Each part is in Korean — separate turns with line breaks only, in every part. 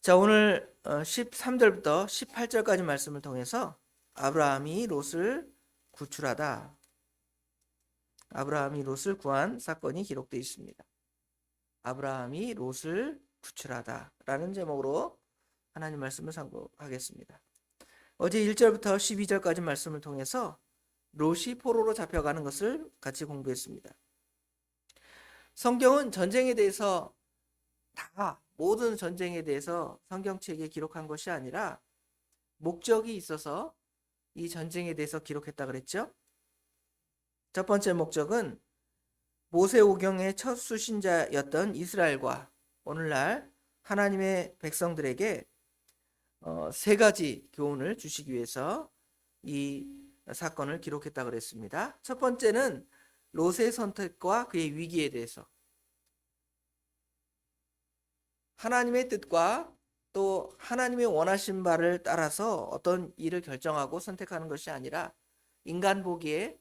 자, 오늘 13절부터 18절까지 말씀을 통해서 아브라함이 롯을 구출하다. 아브라함이 롯을 구한 사건이 기록되어 있습니다. 아브라함이 롯을 구출하다 라는 제목으로 하나님 말씀을 상고하겠습니다. 어제 1절부터 12절까지 말씀을 통해서 롯이 포로로 잡혀가는 것을 같이 공부했습니다. 성경은 전쟁에 대해서 모든 전쟁에 대해서 성경책에 기록한 것이 아니라 목적이 있어서 이 전쟁에 대해서 기록했다 그랬죠. 첫 번째 목적은 모세오경의 첫 수신자였던 이스라엘과 오늘날 하나님의 백성들에게 세 가지 교훈을 주시기 위해서 이 사건을 기록했다 그랬습니다. 첫 번째는 롯의 선택과 그의 위기에 대해서, 하나님의 뜻과 또 하나님의 원하신 바를 따라서 어떤 일을 결정하고 선택하는 것이 아니라 인간 보기에,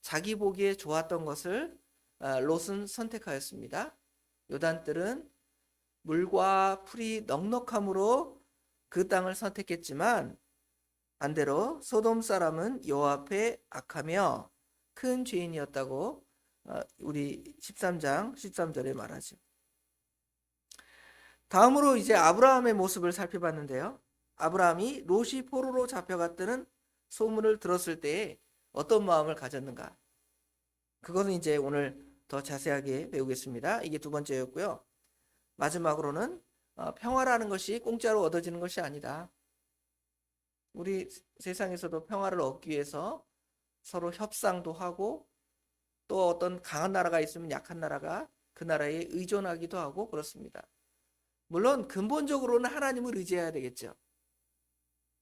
자기 보기에 좋았던 것을 롯은 선택하였습니다. 요단들은 물과 풀이 넉넉함으로 그 땅을 선택했지만 반대로 소돔 사람은 여호와 앞에 악하며 큰 죄인이었다고 우리 13장 13절에 말하죠. 다음으로 이제 아브라함의 모습을 살펴봤는데요. 아브라함이 롯이 포로로 잡혀갔다는 소문을 들었을 때에 어떤 마음을 가졌는가? 그것은 이제 오늘 더 자세하게 배우겠습니다. 이게 두 번째였고요. 마지막으로는 평화라는 것이 공짜로 얻어지는 것이 아니다. 우리 세상에서도 평화를 얻기 위해서 서로 협상도 하고 또 어떤 강한 나라가 있으면 약한 나라가 그 나라에 의존하기도 하고 그렇습니다. 물론 근본적으로는 하나님을 의지해야 되겠죠.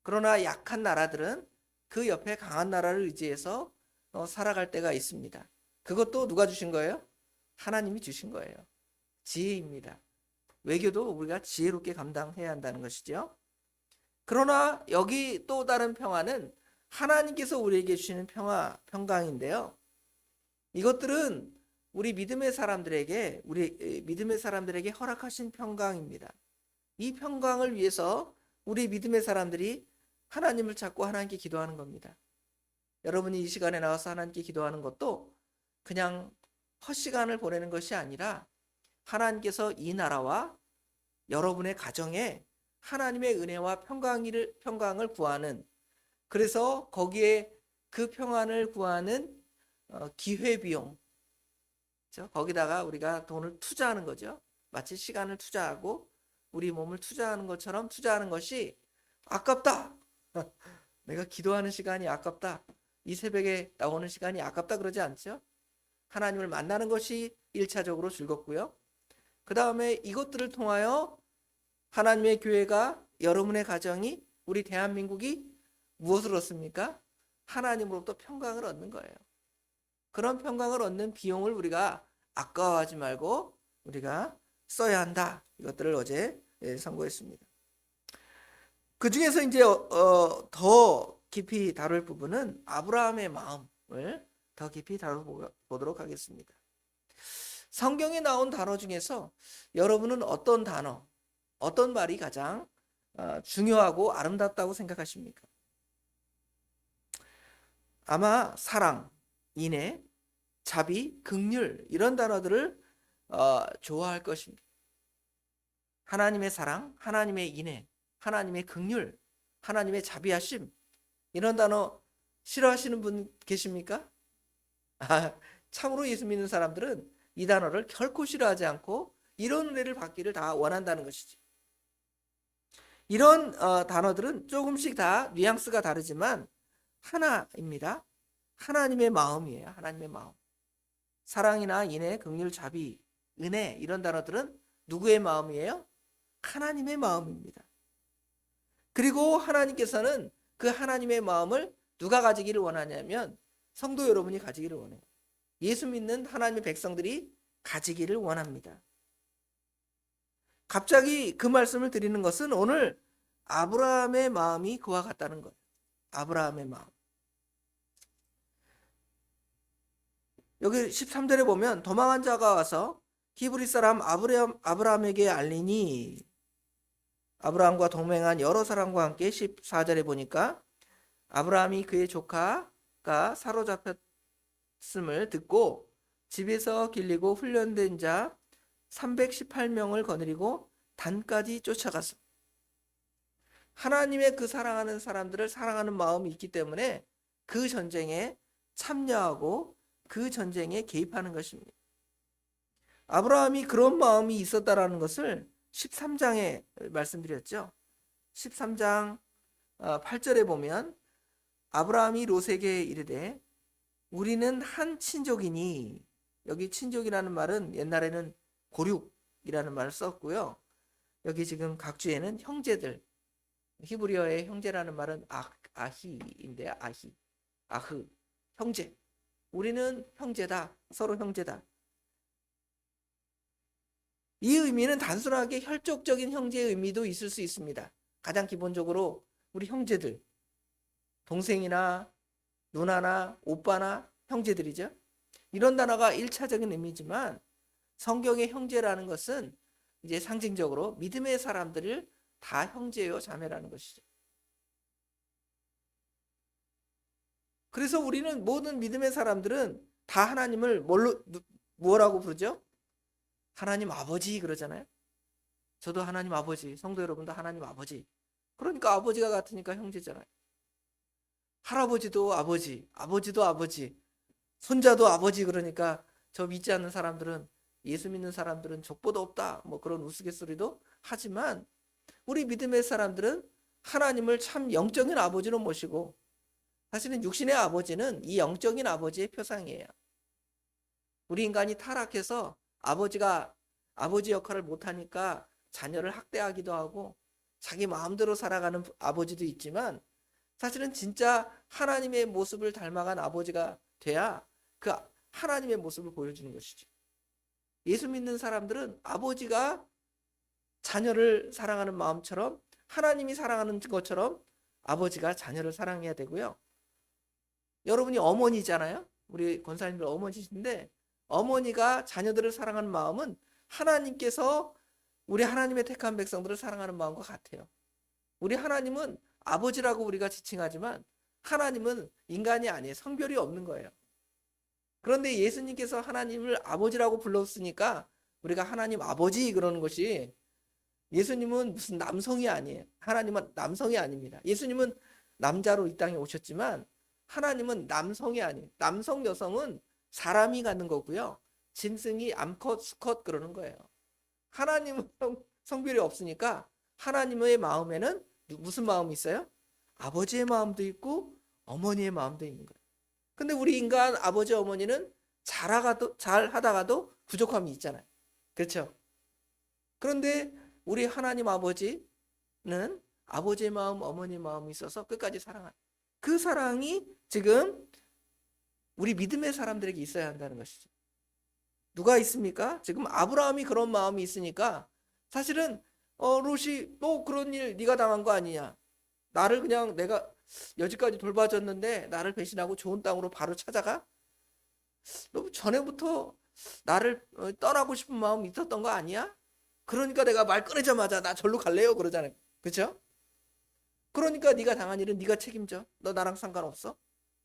그러나 약한 나라들은 그 옆에 강한 나라를 의지해서 살아갈 때가 있습니다. 그것도 누가 주신 거예요? 하나님이 주신 거예요. 지혜입니다. 외교도 우리가 지혜롭게 감당해야 한다는 것이죠. 그러나 여기 또 다른 평화는 하나님께서 우리에게 주시는 평강인데요. 이것들은 우리 믿음의 사람들에게 허락하신 평강입니다. 이 평강을 위해서 우리 믿음의 사람들이 하나님을 찾고 하나님께 기도하는 겁니다. 여러분이 이 시간에 나와서 하나님께 기도하는 것도 그냥 헛시간을 보내는 것이 아니라 하나님께서 이 나라와 여러분의 가정에 하나님의 은혜와 평강을 구하는, 그래서 거기에 그 평안을 구하는 기회비용, 거기다가 우리가 돈을 투자하는 거죠. 마치 시간을 투자하고 우리 몸을 투자하는 것처럼 투자하는 것이 아깝다. 내가 기도하는 시간이 아깝다. 이 새벽에 나오는 시간이 아깝다 그러지 않죠? 하나님을 만나는 것이 1차적으로 즐겁고요. 그 다음에 이것들을 통하여 하나님의 교회가, 여러분의 가정이, 우리 대한민국이 무엇을 얻습니까? 하나님으로부터 평강을 얻는 거예요. 그런 평강을 얻는 비용을 우리가 아까워하지 말고 우리가 써야 한다. 이것들을 어제 선고했습니다. 그 중에서 이제 더 깊이 다룰 부분은 아브라함의 마음을 더 깊이 다뤄보도록 하겠습니다. 성경에 나온 단어 중에서 여러분은 어떤 단어, 어떤 말이 가장 중요하고 아름답다고 생각하십니까? 아마 사랑, 인애, 자비, 긍휼 이런 단어들을 좋아할 것입니다. 하나님의 사랑, 하나님의 인애, 하나님의 긍휼, 하나님의 자비하심 이런 단어 싫어하시는 분 계십니까? 참으로 예수 믿는 사람들은 이 단어를 결코 싫어하지 않고 이런 은혜를 받기를 다 원한다는 것이지. 이런 단어들은 조금씩 다 뉘앙스가 다르지만 하나입니다. 하나님의 마음이에요. 하나님의 마음. 사랑이나 인애, 긍휼, 자비, 은혜 이런 단어들은 누구의 마음이에요? 하나님의 마음입니다. 그리고 하나님께서는 그 하나님의 마음을 누가 가지기를 원하냐면 성도 여러분이 가지기를 원해요. 예수 믿는 하나님의 백성들이 가지기를 원합니다. 갑자기 그 말씀을 드리는 것은 오늘 아브라함의 마음이 그와 같다는 거예요. 아브라함의 마음. 여기 13절에 보면 도망한 자가 와서 히브리 사람 아브라함에게 알리니 아브라함과 동맹한 여러 사람과 함께 14절에 보니까 아브라함이 그의 조카가 사로잡혔음을 듣고 집에서 길리고 훈련된 자 318명을 거느리고 단까지 쫓아가서 하나님의 그 사랑하는 사람들을 사랑하는 마음이 있기 때문에 그 전쟁에 참여하고 그 전쟁에 개입하는 것입니다. 아브라함이 그런 마음이 있었다라는 것을 13장에 말씀드렸죠. 13장 8절에 보면 아브라함이 롯에게 이르되 우리는 한 친족이니, 여기 친족이라는 말은 옛날에는 고륙이라는 말을 썼고요. 여기 지금 각주에는 형제들, 히브리어의 형제라는 말은 아히인데 아흐, 형제. 우리는 형제다, 서로 형제다. 이 의미는 단순하게 혈족적인 형제의 의미도 있을 수 있습니다. 가장 기본적으로 우리 형제들, 동생이나 누나나 오빠나 형제들이죠. 이런 단어가 1차적인 의미지만 성경의 형제라는 것은 이제 상징적으로 믿음의 사람들을 다 형제요 자매라는 것이죠. 그래서 우리는 모든 믿음의 사람들은 다 하나님을 뭐라고 부르죠? 하나님 아버지 그러잖아요. 저도 하나님 아버지, 성도 여러분도 하나님 아버지. 그러니까 아버지가 같으니까 형제잖아요. 할아버지도 아버지, 아버지도 아버지, 손자도 아버지. 그러니까 저 믿지 않는 사람들은, 예수 믿는 사람들은 족보도 없다, 뭐 그런 우스갯소리도 하지만 우리 믿음의 사람들은 하나님을 참 영적인 아버지로 모시고, 사실은 육신의 아버지는 이 영적인 아버지의 표상이에요. 우리 인간이 타락해서 아버지가 아버지 역할을 못하니까 자녀를 학대하기도 하고 자기 마음대로 살아가는 아버지도 있지만, 사실은 진짜 하나님의 모습을 닮아간 아버지가 돼야 그 하나님의 모습을 보여주는 것이죠. 예수 믿는 사람들은 아버지가 자녀를 사랑하는 마음처럼, 하나님이 사랑하는 것처럼 아버지가 자녀를 사랑해야 되고요. 여러분이 어머니잖아요. 우리 권사님들 어머니신데, 어머니가 자녀들을 사랑하는 마음은 하나님께서 우리 하나님의 택한 백성들을 사랑하는 마음과 같아요. 우리 하나님은 아버지라고 우리가 지칭하지만 하나님은 인간이 아니에요. 성별이 없는 거예요. 그런데 예수님께서 하나님을 아버지라고 불렀으니까 우리가 하나님 아버지 그러는 것이, 예수님은 무슨 남성이 아니에요. 하나님은 남성이 아닙니다. 예수님은 남자로 이 땅에 오셨지만 하나님은 남성이 아니에요. 남성 여성은 사람이 갖는 거고요. 짐승이 암컷 수컷 그러는 거예요. 하나님은 성별이 없으니까 하나님의 마음에는 무슨 마음이 있어요? 아버지의 마음도 있고 어머니의 마음도 있는 거예요. 근데 우리 인간 아버지 어머니는 잘 하다가도 부족함이 있잖아요. 그렇죠? 그런데 우리 하나님 아버지는 아버지의 마음, 어머니의 마음이 있어서 끝까지 사랑하는, 그 사랑이 지금 우리 믿음의 사람들에게 있어야 한다는 것이죠. 누가 있습니까? 지금 아브라함이 그런 마음이 있으니까, 사실은 롯이 너 그런 일 네가 당한 거 아니냐, 나를 그냥 내가 여지까지 돌봐줬는데 나를 배신하고 좋은 땅으로 바로 찾아가? 너 전에부터 나를 떠나고 싶은 마음이 있었던 거 아니야? 그러니까 내가 말 끊자마자 나 절로 갈래요 그러잖아요. 그렇죠? 그러니까 네가 당한 일은 네가 책임져. 너 나랑 상관없어.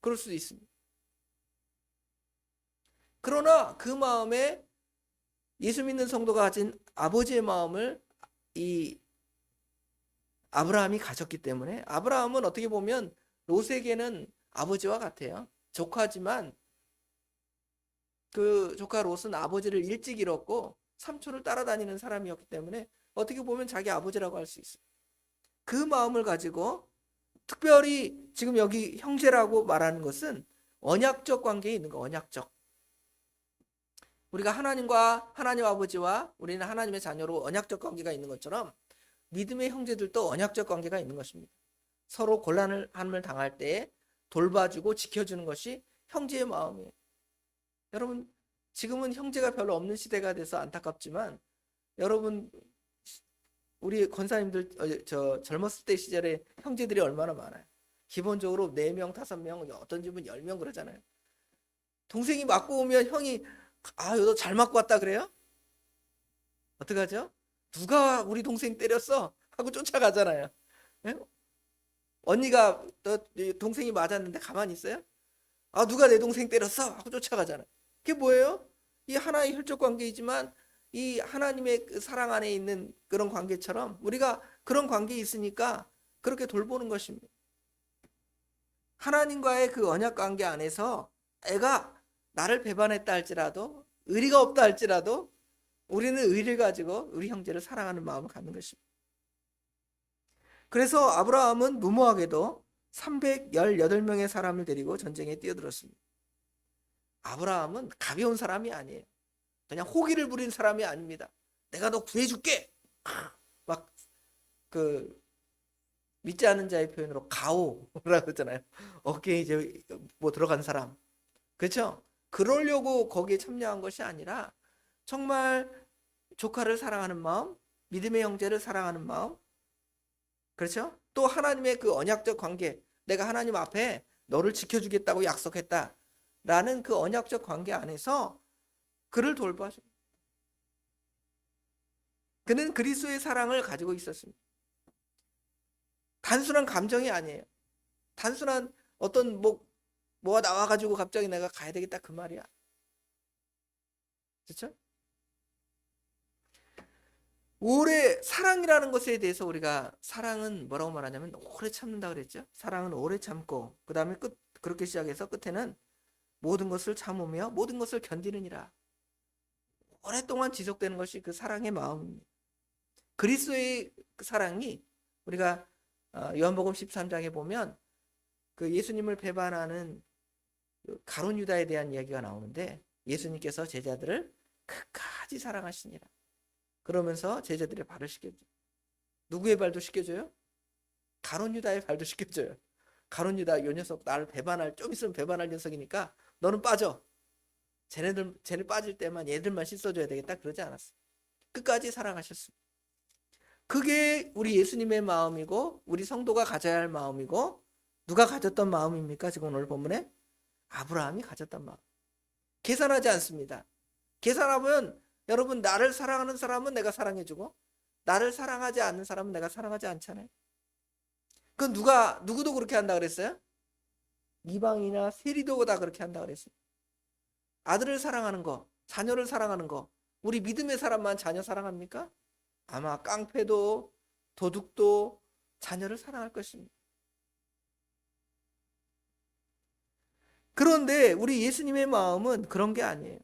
그럴 수도 있습니다. 그러나 그 마음에 예수 믿는 성도가 가진 아버지의 마음을 이 아브라함이 가졌기 때문에, 아브라함은 어떻게 보면 롯에게는 아버지와 같아요. 조카지만 그 조카 롯은 아버지를 일찍 잃었고 삼촌을 따라다니는 사람이었기 때문에 어떻게 보면 자기 아버지라고 할 수 있어요. 그 마음을 가지고, 특별히 지금 여기 형제라고 말하는 것은 언약적 관계에 있는 거, 언약적. 우리가 하나님과 하나님 아버지와 우리는 하나님의 자녀로 언약적 관계가 있는 것처럼 믿음의 형제들도 언약적 관계가 있는 것입니다. 서로 곤란을 당할 때 돌봐주고 지켜주는 것이 형제의 마음이에요. 여러분, 지금은 형제가 별로 없는 시대가 돼서 안타깝지만, 여러분 우리 권사님들 젊었을 때 시절에 형제들이 얼마나 많아요. 기본적으로 4명, 5명, 어떤 집은 10명 그러잖아요. 동생이 맞고 오면 형이 너 잘 맞고 왔다 그래요? 어떡하죠? 누가 우리 동생 때렸어? 하고 쫓아가잖아요. 예? 언니가 너 동생이 맞았는데 가만히 있어요? 아, 누가 내 동생 때렸어? 하고 쫓아가잖아요. 그게 뭐예요? 이 하나의 혈족 관계이지만 이 하나님의 그 사랑 안에 있는 그런 관계처럼 우리가 그런 관계에 있으니까 그렇게 돌보는 것입니다. 하나님과의 그 언약 관계 안에서 애가 나를 배반했다 할지라도 의리가 없다 할지라도 우리는 의리를 가지고 우리 형제를 사랑하는 마음을 갖는 것입니다. 그래서 아브라함은 무모하게도 318명의 사람을 데리고 전쟁에 뛰어들었습니다. 아브라함은 가벼운 사람이 아니에요. 그냥 호기를 부린 사람이 아닙니다. 내가 너 구해줄게. 막 그 믿지 않는 자의 표현으로 가오라고 그러잖아요. 어깨에 이제 뭐 들어간 사람. 그렇죠? 그러려고 거기에 참여한 것이 아니라 정말 조카를 사랑하는 마음, 믿음의 형제를 사랑하는 마음, 그렇죠? 또 하나님의 그 언약적 관계, 내가 하나님 앞에 너를 지켜주겠다고 약속했다라는 그 언약적 관계 안에서 그를 돌봐줘. 그는 그리스도의 사랑을 가지고 있었습니다. 단순한 감정이 아니에요. 단순한 어떤 뭐가 나와가지고 갑자기 내가 가야 되겠다 그 말이야. 그렇죠? 오래 사랑이라는 것에 대해서 우리가 사랑은 뭐라고 말하냐면 오래 참는다 그랬죠. 사랑은 오래 참고 그 다음에 그렇게 시작해서 끝에는 모든 것을 참으며 모든 것을 견디느니라. 오랫동안 지속되는 것이 그 사랑의 마음입니다. 그리스도의 그 사랑이 우리가 요한복음 13장에 보면 그 예수님을 배반하는 가룟 유다에 대한 이야기가 나오는데 예수님께서 제자들을 끝까지 사랑하시니라. 그러면서 제자들의 발을 씻겨줘요. 누구의 발도 씻겨줘요? 가룟 유다의 발도 씻겨줘요. 가룟 유다 요 녀석 나를 배반할 좀 있으면 배반할 녀석이니까 너는 빠져. 쟤네 빠질 때만 얘들만 씻어줘야 되겠다 그러지 않았어. 끝까지 사랑하셨습니다. 그게 우리 예수님의 마음이고 우리 성도가 가져야 할 마음이고 누가 가졌던 마음입니까? 지금 오늘 본문에 아브라함이 가졌던 마음. 계산하지 않습니다. 계산하면 여러분 나를 사랑하는 사람은 내가 사랑해주고 나를 사랑하지 않는 사람은 내가 사랑하지 않잖아요. 그건 누구도 그렇게 한다 그랬어요? 이방이나 세리도 다 그렇게 한다 그랬어요. 아들을 사랑하는 거, 자녀를 사랑하는 거, 우리 믿음의 사람만 자녀 사랑합니까? 아마 깡패도 도둑도 자녀를 사랑할 것입니다. 그런데 우리 예수님의 마음은 그런 게 아니에요.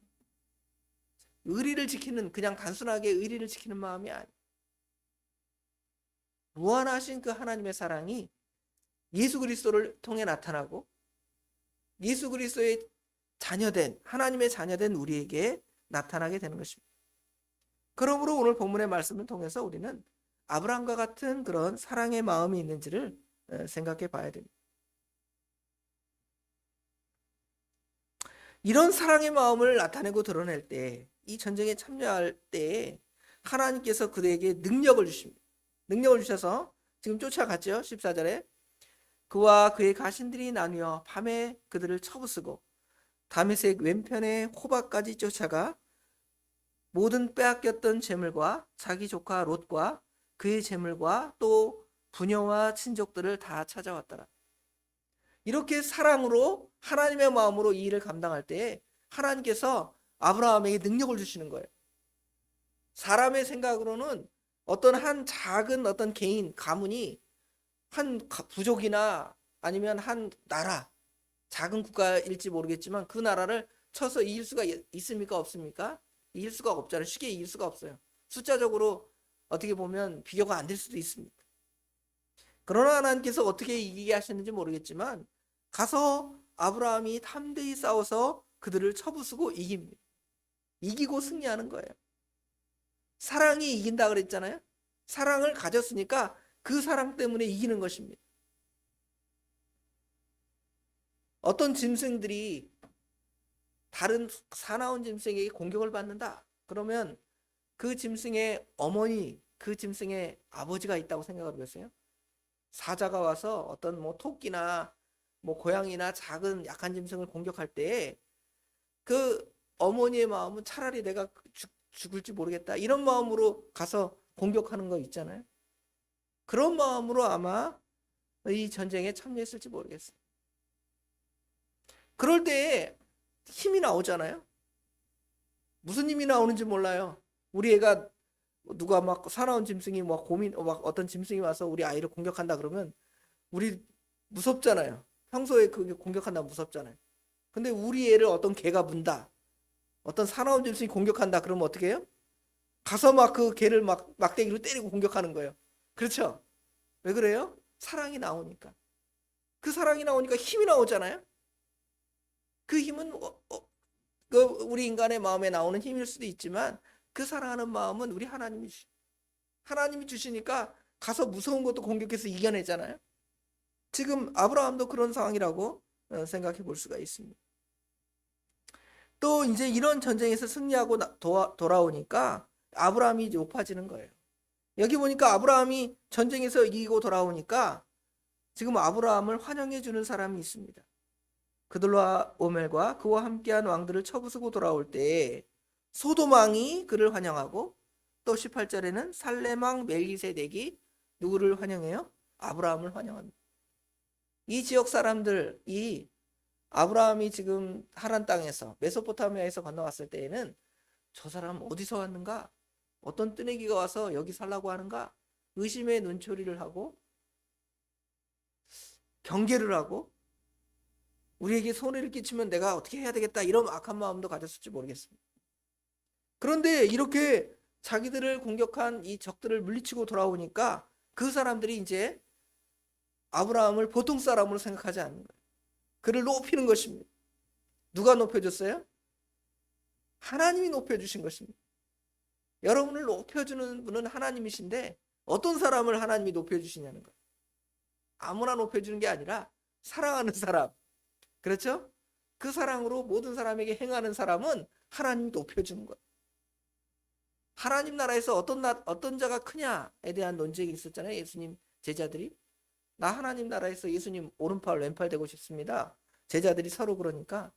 의리를 지키는 그냥 단순하게 의리를 지키는 마음이 아니에요. 무한하신 그 하나님의 사랑이 예수 그리스도를 통해 나타나고 예수 그리스도의 자녀된 하나님의 자녀된 우리에게 나타나게 되는 것입니다. 그러므로 오늘 본문의 말씀을 통해서 우리는 아브라함과 같은 그런 사랑의 마음이 있는지를 생각해 봐야 됩니다. 이런 사랑의 마음을 나타내고 드러낼 때, 이 전쟁에 참여할 때 하나님께서 그에게 능력을 주십니다. 능력을 주셔서 지금 쫓아갔죠. 14절에 그와 그의 가신들이 나뉘어 밤에 그들을 쳐부수고 다메섹 왼편에 호박까지 쫓아가 모든 빼앗겼던 재물과 자기 조카 롯과 그의 재물과 또 부녀와 친족들을 다 찾아왔더라. 이렇게 사랑으로 하나님의 마음으로 이 일을 감당할 때 하나님께서 아브라함에게 능력을 주시는 거예요. 사람의 생각으로는 어떤 한 작은 어떤 개인 가문이 한 부족이나 아니면 한 나라 작은 국가일지 모르겠지만 그 나라를 쳐서 이길 수가 있습니까? 없습니까? 이길 수가 없잖아요. 쉽게 이길 수가 없어요. 숫자적으로 어떻게 보면 비교가 안 될 수도 있습니다. 그러나 하나님께서 어떻게 이기게 하셨는지 모르겠지만 가서 아브라함이 담대히 싸워서 그들을 쳐부수고 이깁니다. 이기고 승리하는 거예요. 사랑이 이긴다 그랬잖아요. 사랑을 가졌으니까 그 사랑 때문에 이기는 것입니다. 어떤 짐승들이 다른 사나운 짐승에게 공격을 받는다. 그러면 그 짐승의 어머니, 그 짐승의 아버지가 있다고 생각을 해보세요. 사자가 와서 어떤 뭐 토끼나 뭐 고양이나 작은 약한 짐승을 공격할 때 그 어머니의 마음은 차라리 내가 죽을지 모르겠다 이런 마음으로 가서 공격하는 거 있잖아요. 그런 마음으로 아마 이 전쟁에 참여했을지 모르겠어요. 그럴 때에 힘이 나오잖아요. 무슨 힘이 나오는지 몰라요. 우리 애가 누가 막 사나운 짐승이 막 막 어떤 짐승이 와서 우리 아이를 공격한다 그러면 우리 무섭잖아요. 평소에 그게 공격한다 무섭잖아요. 근데 우리 애를 어떤 개가 문다. 어떤 사나운 짐승이 공격한다 그러면 어떻게 해요? 가서 막 그 개를 막 막대기로 때리고 공격하는 거예요. 그렇죠? 왜 그래요? 사랑이 나오니까. 그 사랑이 나오니까 힘이 나오잖아요. 그 힘은 그 우리 인간의 마음에 나오는 힘일 수도 있지만 그 사랑하는 마음은 우리 하나님이 주시니까 가서 무서운 것도 공격해서 이겨내잖아요. 지금 아브라함도 그런 상황이라고 생각해 볼 수가 있습니다. 또 이제 이런 전쟁에서 승리하고 돌아오니까 아브라함이 이제 높아지는 거예요. 여기 보니까 아브라함이 전쟁에서 이기고 돌아오니까 지금 아브라함을 환영해 주는 사람이 있습니다. 그들과 오멜과 그와 함께한 왕들을 쳐부수고 돌아올 때 소돔 왕이 그를 환영하고 또 18절에는 살렘 왕 멜기세덱이 누구를 환영해요? 아브라함을 환영합니다. 이 지역 사람들이 아브라함이 지금 하란 땅에서 메소포타미아에서 건너왔을 때에는 저 사람 어디서 왔는가? 어떤 뜨내기가 와서 여기 살라고 하는가? 의심의 눈초리를 하고 경계를 하고 우리에게 손해를 끼치면 내가 어떻게 해야 되겠다 이런 악한 마음도 가졌을지 모르겠습니다. 그런데 이렇게 자기들을 공격한 이 적들을 물리치고 돌아오니까 그 사람들이 이제 아브라함을 보통 사람으로 생각하지 않는 거예요. 그를 높이는 것입니다. 누가 높여줬어요? 하나님이 높여주신 것입니다. 여러분을 높여주는 분은 하나님이신데 어떤 사람을 하나님이 높여주시냐는 거예요. 아무나 높여주는 게 아니라 사랑하는 사람, 그렇죠? 그 사랑으로 모든 사람에게 행하는 사람은 하나님이 높여주는 거예요. 하나님 나라에서 어떤 자가 크냐에 대한 논쟁이 있었잖아요. 예수님 제자들이. 나 하나님 나라에서 예수님 오른팔 왼팔 되고 싶습니다. 제자들이 서로 그러니까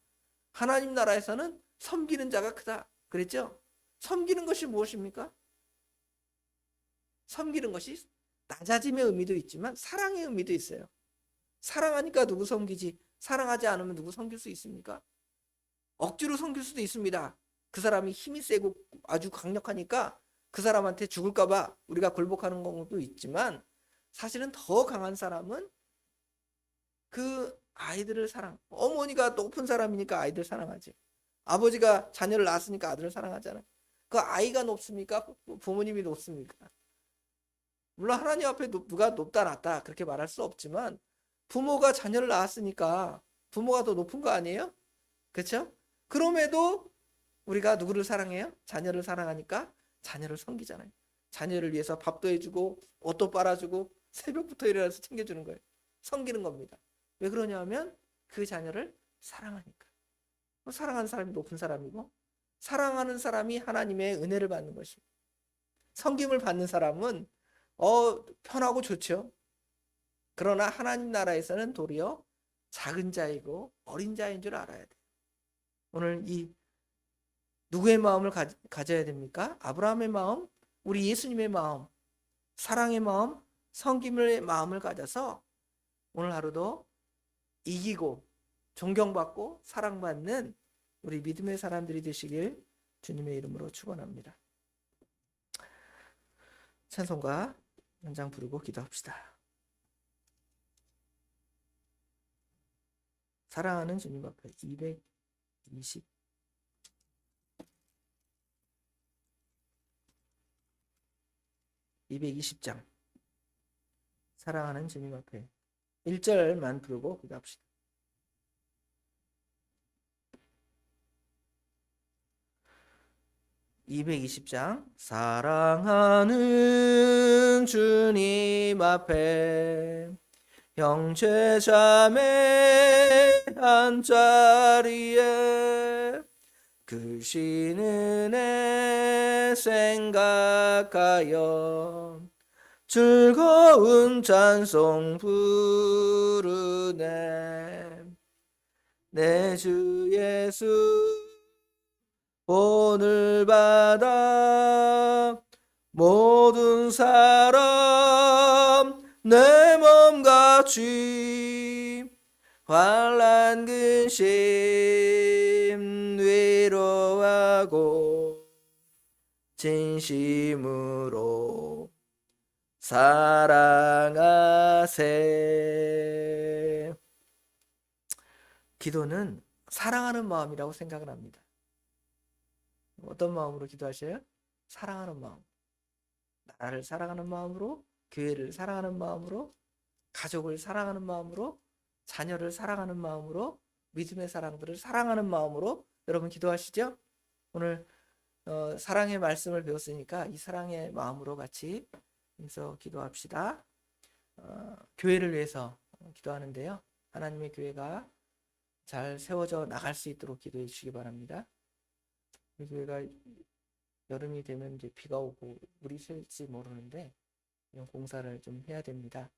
하나님 나라에서는 섬기는 자가 크다. 그랬죠? 섬기는 것이 무엇입니까? 섬기는 것이 낮아짐의 의미도 있지만 사랑의 의미도 있어요. 사랑하니까 누구 섬기지, 사랑하지 않으면 누구 섬길 수 있습니까? 억지로 섬길 수도 있습니다. 그 사람이 힘이 세고 아주 강력하니까 그 사람한테 죽을까 봐 우리가 굴복하는 경우도 있지만 사실은 더 강한 사람은 그 아이들을 어머니가 높은 사람이니까 아이들 사랑하지. 아버지가 자녀를 낳았으니까 아들을 사랑하잖아요. 그 아이가 높습니까? 부모님이 높습니까? 물론 하나님 앞에 누가 높다 낮다 그렇게 말할 수 없지만 부모가 자녀를 낳았으니까 부모가 더 높은 거 아니에요? 그렇죠? 그럼에도 우리가 누구를 사랑해요? 자녀를 사랑하니까 자녀를 섬기잖아요. 자녀를 위해서 밥도 해주고 옷도 빨아주고 새벽부터 일어나서 챙겨주는 거예요. 섬기는 겁니다. 왜 그러냐면 그 자녀를 사랑하니까. 사랑하는 사람이 높은 사람이고 사랑하는 사람이 하나님의 은혜를 받는 것입니다. 섬김을 받는 사람은 편하고 좋죠. 그러나 하나님 나라에서는 도리어 작은 자이고 어린 자인 줄 알아야 돼요. 오늘 이 누구의 마음을 가져야 됩니까? 아브라함의 마음, 우리 예수님의 마음, 사랑의 마음, 섬김의 마음을 가져서 오늘 하루도 이기고 존경받고 사랑받는 우리 믿음의 사람들이 되시길 주님의 이름으로 축원합니다. 찬송가 한 장 부르고 기도합시다. 사랑하는 주님 앞에 220장 사랑하는 주님 앞에 1절만 부르고 기도합시다. (220장) 사랑하는 주님 앞에 형제 자매 한자리에 크신 은혜 생각하여 즐거운 찬송 부르네. 내 주 예수 본을 받아 모든 사람 내 몸같이 환난 근심 위로하고 진심으로 사랑하세. 기도는 사랑하는 마음이라고 생각을 합니다. 어떤 마음으로 기도하셔요? 사랑하는 마음. 나라를 사랑하는 마음으로, 교회를 사랑하는 마음으로, 가족을 사랑하는 마음으로, 자녀를 사랑하는 마음으로, 믿음의 사람들을 사랑하는 마음으로 여러분 기도하시죠? 오늘 사랑의 말씀을 배웠으니까 이 사랑의 마음으로 같이 해서 기도합시다. 교회를 위해서 기도하는데요. 하나님의 교회가 잘 세워져 나갈 수 있도록 기도해 주시기 바랍니다. 우리 교회가 여름이 되면 이제 비가 오고 물이 셀지 모르는데 이런 공사를 좀 해야 됩니다.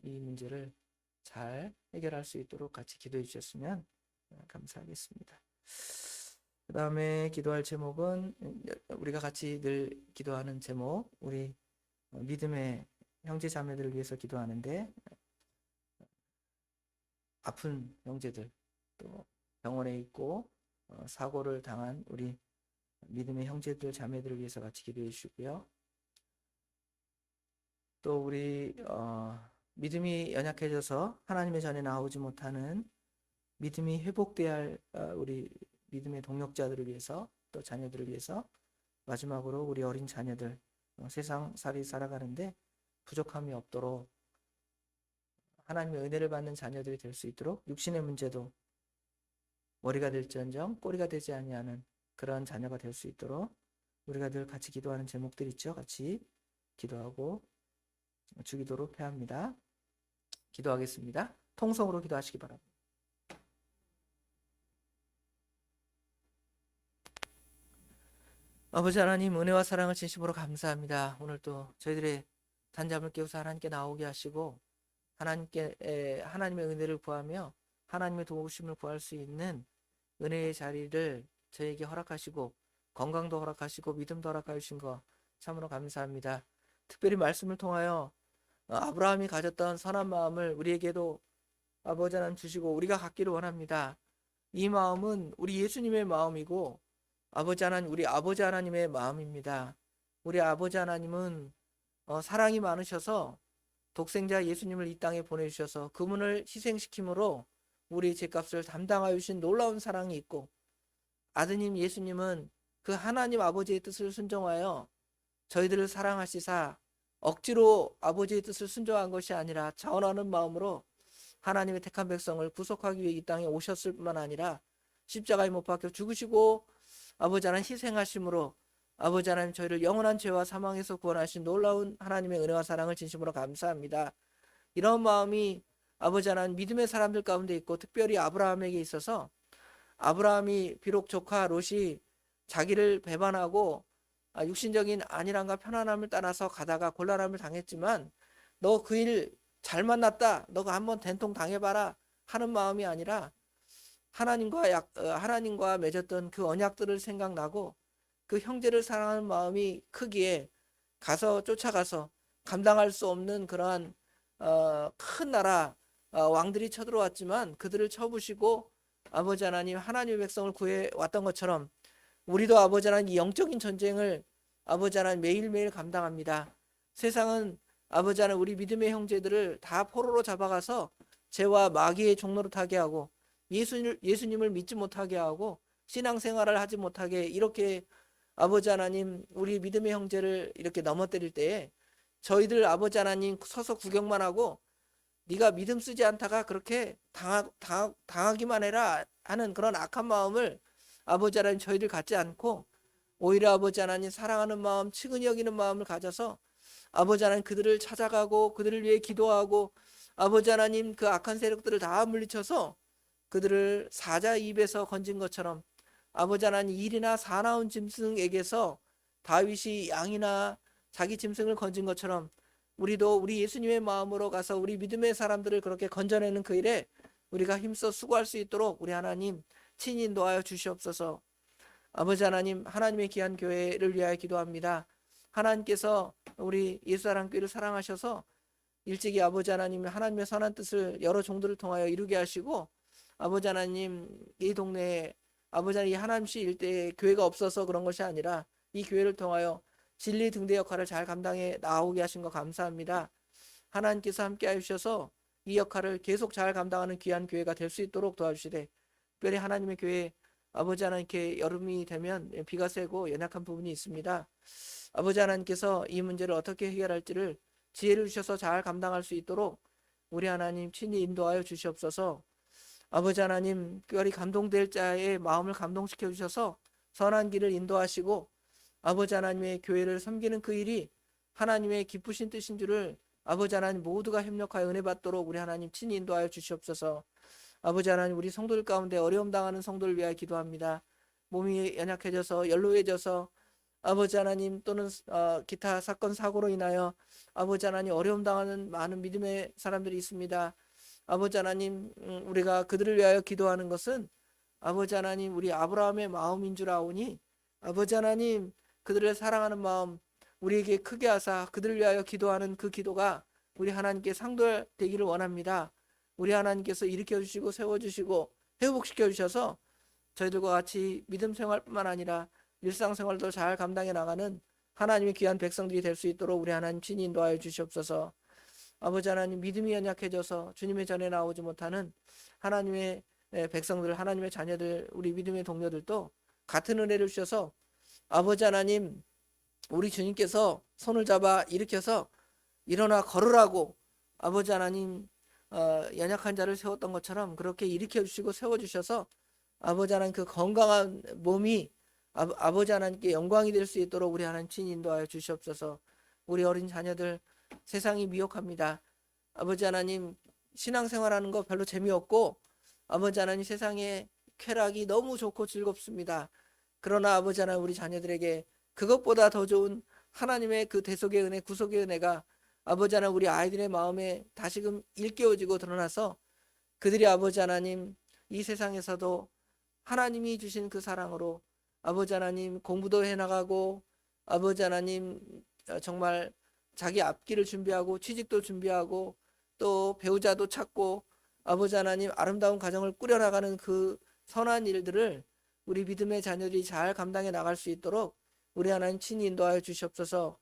이 문제를 잘 해결할 수 있도록 같이 기도해 주셨으면 감사하겠습니다. 그 다음에 기도할 제목은 우리가 같이 늘 기도하는 제목, 우리 믿음의 형제 자매들을 위해서 기도하는데 아픈 형제들, 또 병원에 있고 사고를 당한 우리 믿음의 형제들 자매들을 위해서 같이 기도해 주시고요. 또 우리 믿음이 연약해져서 하나님의 전에 나오지 못하는 믿음이 회복돼야 할 우리 믿음의 동역자들을 위해서, 또 자녀들을 위해서, 마지막으로 우리 어린 자녀들 세상살이 살아가는데 부족함이 없도록 하나님의 은혜를 받는 자녀들이 될 수 있도록 육신의 문제도 머리가 될지언정 꼬리가 되지 아니하는 그런 자녀가 될 수 있도록 우리가 늘 같이 기도하는 제목들 있죠. 같이 기도하고 주기도로 패합니다. 기도하겠습니다. 통성으로 기도하시기 바랍니다. 아버지 하나님, 은혜와 사랑을 진심으로 감사합니다. 오늘 또 저희들의 단잠을 깨우서 하나님께 나오게 하시고 하나님의 은혜를 구하며 하나님의 도우심을 구할 수 있는 은혜의 자리를 저에게 허락하시고 건강도 허락하시고 믿음도 허락하여 주신 것 참으로 감사합니다. 특별히 말씀을 통하여 아브라함이 가졌던 선한 마음을 우리에게도 아버지 하나님 주시고 우리가 갖기를 원합니다. 이 마음은 우리 예수님의 마음이고 아버지 하나님, 우리 아버지 하나님의 마음입니다. 우리 아버지 하나님은 사랑이 많으셔서 독생자 예수님을 이 땅에 보내주셔서 그분을 희생시킴으로 우리 죄값을 담당하여 주신 놀라운 사랑이 있고, 아드님 예수님은 그 하나님 아버지의 뜻을 순종하여 저희들을 사랑하시사 억지로 아버지의 뜻을 순종한 것이 아니라 자원하는 마음으로 하나님의 택한 백성을 구속하기 위해 이 땅에 오셨을 뿐만 아니라 십자가에 못 박혀 죽으시고 아버지 하나님 희생하심으로 아버지 하나님 저희를 영원한 죄와 사망에서 구원하신 놀라운 하나님의 은혜와 사랑을 진심으로 감사합니다. 이런 마음이 아버지 하나님 믿음의 사람들 가운데 있고 특별히 아브라함에게 있어서 아브라함이 비록 조카 롯이 자기를 배반하고 육신적인 안일함과 편안함을 따라서 가다가 곤란함을 당했지만 너 그 일 잘 만났다, 너가 한번 된통 당해봐라 하는 마음이 아니라 하나님과 맺었던 그 언약들을 생각나고 그 형제를 사랑하는 마음이 크기에 쫓아가서 감당할 수 없는 그러한 큰 나라 왕들이 쳐들어왔지만 그들을 쳐부시고 아버지 하나님 하나님의 백성을 구해 왔던 것처럼 우리도 아버지 하나님 이 영적인 전쟁을 아버지 하나님 매일매일 감당합니다. 세상은 아버지 하나님 우리 믿음의 형제들을 다 포로로 잡아가서 죄와 마귀의 종로로 타게 하고 예수님을 믿지 못하게 하고 신앙생활을 하지 못하게 이렇게 아버지 하나님 우리 믿음의 형제를 이렇게 넘어뜨릴 때에 저희들 아버지 하나님 서서 구경만 하고 네가 믿음 쓰지 않다가 그렇게 당하기만 해라 하는 그런 악한 마음을 아버지 하나님 저희들 갖지 않고 오히려 아버지 하나님 사랑하는 마음, 측은히 여기는 마음을 가져서 아버지 하나님 그들을 찾아가고 그들을 위해 기도하고 아버지 하나님 그 악한 세력들을 다 물리쳐서 그들을 사자 입에서 건진 것처럼 아버지 하나님 일이나 사나운 짐승에게서 다윗이 양이나 자기 짐승을 건진 것처럼 우리도 우리 예수님의 마음으로 가서 우리 믿음의 사람들을 그렇게 건져내는 그 일에 우리가 힘써 수고할 수 있도록 우리 하나님 친히 인도하여 주시옵소서. 아버지 하나님, 하나님의 귀한 교회를 위하여 기도합니다. 하나님께서 우리 예수사랑교회를 사랑하셔서 일찍이 아버지 하나님 하나님의 선한 뜻을 여러 종들을 통하여 이루게 하시고 아버지 하나님 이 동네에 아버지 하나님 이 하나님씨 일대에 교회가 없어서 그런 것이 아니라 이 교회를 통하여 진리 등대 역할을 잘 감당해 나오게 하신 거 감사합니다. 하나님께서 함께 하셔서 이 역할을 계속 잘 감당하는 귀한 교회가 될 수 있도록 도와주시되 특별히 하나님의 교회 아버지 하나님께 여름이 되면 비가 새고 연약한 부분이 있습니다. 아버지 하나님께서 이 문제를 어떻게 해결할지를 지혜를 주셔서 잘 감당할 수 있도록 우리 하나님 친히 인도하여 주시옵소서. 아버지 하나님 특별히 감동될 자의 마음을 감동시켜 주셔서 선한 길을 인도하시고 아버지 하나님의 교회를 섬기는 그 일이 하나님의 기쁘신 뜻인 줄을 아버지 하나님 모두가 협력하여 은혜 받도록 우리 하나님 친히 인도하여 주시옵소서. 아버지 하나님 우리 성도들 가운데 어려움 당하는 성도를 위하여 기도합니다. 몸이 연약해져서 연로해져서 아버지 하나님 또는 기타 사건 사고로 인하여 아버지 하나님 어려움 당하는 많은 믿음의 사람들이 있습니다. 아버지 하나님 우리가 그들을 위하여 기도하는 것은 아버지 하나님 우리 아브라함의 마음인 줄 아오니 아버지 하나님 그들을 사랑하는 마음 우리에게 크게 하사 그들을 위하여 기도하는 그 기도가 우리 하나님께 상달되기를 원합니다. 우리 하나님께서 일으켜 주시고 세워주시고 회복시켜 주셔서 저희들과 같이 믿음 생활뿐만 아니라 일상생활도 잘 감당해 나가는 하나님의 귀한 백성들이 될 수 있도록 우리 하나님 친히 인도하여 주시옵소서. 아버지 하나님 믿음이 연약해져서 주님의 전에 나오지 못하는 하나님의 백성들 하나님의 자녀들 우리 믿음의 동료들도 같은 은혜를 주셔서 아버지 하나님 우리 주님께서 손을 잡아 일으켜서 일어나 걸으라고 아버지 하나님 연약한 자를 세웠던 것처럼 그렇게 일으켜 주시고 세워 주셔서 아버지 하나님 그 건강한 몸이 아버지 하나님께 영광이 될 수 있도록 우리 하나님 친히 인도하여 주시옵소서. 우리 어린 자녀들 세상이 미혹합니다. 아버지 하나님 신앙생활하는 거 별로 재미없고 아버지 하나님 세상의 쾌락이 너무 좋고 즐겁습니다. 그러나 아버지 하나님 우리 자녀들에게 그것보다 더 좋은 하나님의 그 대속의 은혜 구속의 은혜가 아버지 하나님 우리 아이들의 마음에 다시금 일깨워지고 드러나서 그들이 아버지 하나님 이 세상에서도 하나님이 주신 그 사랑으로 아버지 하나님 공부도 해나가고 아버지 하나님 정말 자기 앞길을 준비하고 취직도 준비하고 또 배우자도 찾고 아버지 하나님 아름다운 가정을 꾸려나가는 그 선한 일들을 우리 믿음의 자녀들이 잘 감당해 나갈 수 있도록 우리 하나님 친히 인도하여 주시옵소서.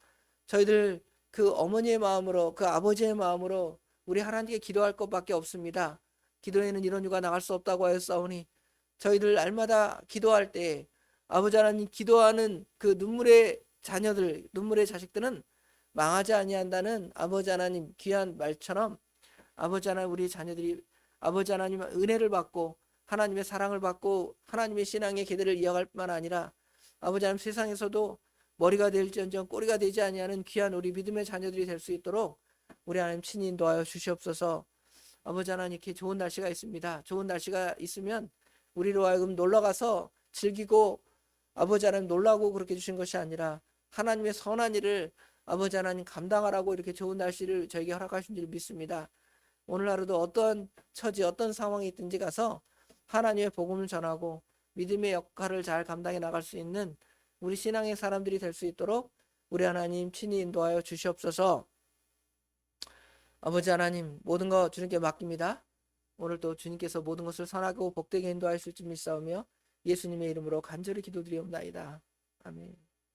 저희들 그 어머니의 마음으로 그 아버지의 마음으로 우리 하나님께 기도할 것밖에 없습니다. 기도에는 이런 유가 나갈 수 없다고 하였사오니 저희들 날마다 기도할 때 아버지 하나님 기도하는 그 눈물의 자녀들 눈물의 자식들은 망하지 아니한다는 아버지 하나님 귀한 말처럼 아버지 하나님 우리 자녀들이 아버지 하나님 은혜를 받고 하나님의 사랑을 받고 하나님의 신앙의 계대를 이어갈 뿐만 아니라 아버지 하나님 세상에서도 머리가 될지언정 꼬리가 되지 아니하는 귀한 우리 믿음의 자녀들이 될 수 있도록 우리 하나님 친히 인도하여 주시옵소서. 아버지 하나님 이렇게 좋은 날씨가 있습니다. 좋은 날씨가 있으면 우리로 하여금 놀러가서 즐기고 아버지 하나님 놀라고 그렇게 주신 것이 아니라 하나님의 선한 일을 아버지 하나님 감당하라고 이렇게 좋은 날씨를 저에게 허락하신 줄 믿습니다. 오늘 하루도 어떤 처지 어떤 상황이 있든지 가서 하나님의 복음을 전하고 믿음의 역할을 잘 감당해 나갈 수 있는 우리 신앙의 사람들이 될 수 있도록 우리 하나님 친히 인도하여 주시옵소서. 아버지 하나님 모든 것 주님께 맡깁니다. 오늘도 주님께서 모든 것을 선하고 복되게 인도하실 줄 믿사오며 예수님의 이름으로 간절히 기도드리옵나이다. 아멘.